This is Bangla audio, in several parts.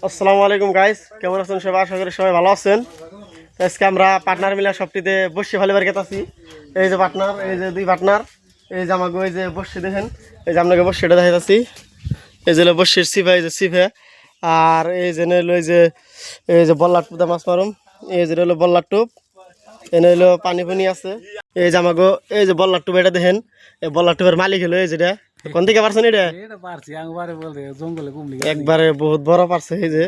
আসসালামু আলাইকুম গাইস, কেমন আছেন সবাই? আশা করি সবাই ভালো আছেন। আজকে আমরা পার্টনার মিলে সবটিতে বসে ফেলিবার গেতাছি। এই যে পার্টনার, এই যে দুই পার্টনার, এই যে আমাকে ওই যে বসে দেখেন, এই যে আপনাকে বসেটা দেখাইতাছি। এই যে বসির সিফা, এই যে সিফা, আর এই যে হলো এই যে বল্লার টুপা মাছ মারুম। এই যে হলো বল্লার টুপ, এনে হলো পানি পানি আছে। এই যে আমাকে এই যে বল্লার টুপ, এটা দেখেন, এই বল্লার টুপের মালিক হলো এই যেটা। কোন থেকে পারছেন এটা? একবারে বহুত বড় পারছে। এই যে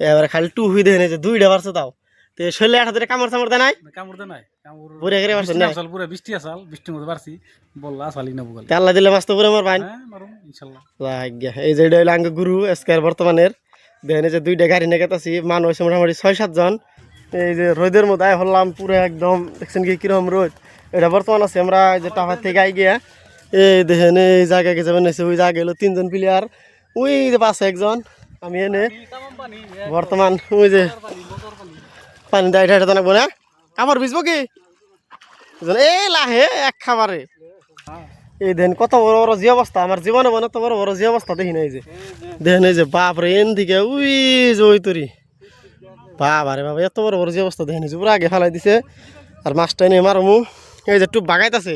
এবারে খালি টু হুই দেখেন, এই যে দুইটা পারছে তাও। তো শরীরে একটা ধরে কামড় চামড় দেয় নাই, পুরে করে পারছেন না? আল্লাহ দিলে মাছ তো পুরো আমার বাইন। এই যে এটা হইলো আঙ্গ গুরু এসকের বর্তমানের। দেখেন এই যে দুইটা গাড়ি নিয়ে গেতাছি, মানুষ মোটামুটি 6-7 জন। এই যে রোদের মধ্যে আয় হলাম পুরো একদম, দেখছেন কি কিরকম রোদ। এটা বর্তমান আছে আমরা যে টাফার থেকে আই গিয়া। এই দেখেন এই জায়গায় যাবেন, ওই জায়গায় গেলো 3 জন প্লেয়ার, ওই যে পাশে একজন। আমি এনে বর্তমান ওই যে পানি দায় এটা জানাবো না, কাপড় ভিজবো কি এই লাহে এক খাবারে। এই দেখেন কত বড় বড় যে অবস্থা, আমার জীবনে মনে তো বড় বড় যে অবস্থা দেখি না। এই যে দেখেন, এই যে বাপরে এন দিকে উই যে ওই তরি, বাবা রে বাবা, এত বড় বড় যে অবস্থা দেখেন। পুরো আগে ফেলাই দিছে। আর মাছটা নিয়ে মারমু। এই যে টুপ বাগাইতেছে,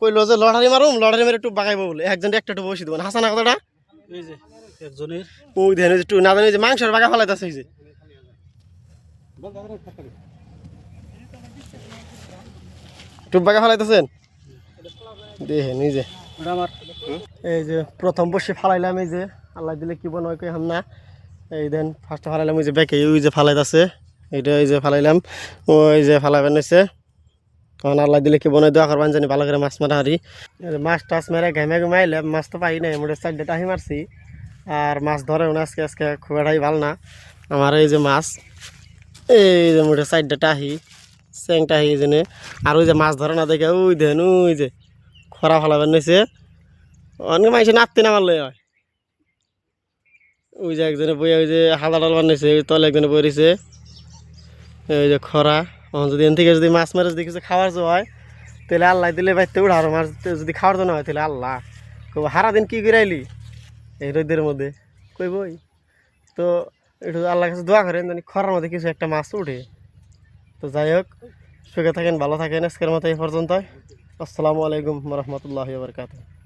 কইলো যে লড়ারি মারুম, লড়ারি মেরে টুপ বাগাইবো বলে। একজন একটা টুপ বসে দেবেন, হাসানা কথাটা। এই যে একজনের ওই দেখেন, এই যে না জানি যে মাংসের বাগা ফেলাইতেছে। এই যে টুপ বাগা ফেলাইতেছেন দেখেন। এই যে এই যে প্রথম বসে ফালাইলাম, এই যে আল্লাহ দিলে কি বন হয় হাম না। এই দেন ফার্স্টে ফালাইলাম, ওই যে ব্যাকে ওই যে ফালাইতেছে, এইটা এই যে ফালাইলাম, ওই যে ফালাইবেন হয়েছে। তখন আল্লাহ দিলে কি বনে দেওয়া করবেন জানি ভালো করে মাছ মারা হারি। মাছ টাছ মেরে ঘেমে ঘুমে আইলে মাছ তো পাই নাই, মোটে 4টা টাহি মারছি। আর মাছ ধরে আজকে আজকে খুব একটাই ভালো না আমার। এই যে মাছ, এই যে মোটে 4টা টাহি, চেং টাহি এই জন্য। আর ওই যে মাছ ধরে না দেখে ওই দেন ওই যে খরা ফালাবেন নিয়েছে। অনেক মাইসে নাপতে না মারলে হয়। ওই যে একজনে বই, ওই যে হালা ডাল বানিয়েছে, ওই তলে একজনে বই রয়েছে। ওই যে খরা, যদি এন থেকে যদি মাছ মারে যদি কিছু খাওয়ার জন্য হয় তাহলে আল্লাহ দিলে বাইতে উঠার। মাছ যদি খাওয়ার জন্য হয় তাহলে আল্লাহ কব সারা দিন কী করাইলি এই রোদের মধ্যে, কইবই তো। একটু আল্লাহর কাছে দোয়া করেন জানি খরার মধ্যে কিছু একটা মাছ উঠে। তো যাই হোক, সুখে থাকেন, ভালো থাকেন। আজকের মতো এই পর্যন্ত। আসসালামু আলাইকুম রহমতুল্লাহি ওয়া বারাকাতুহু।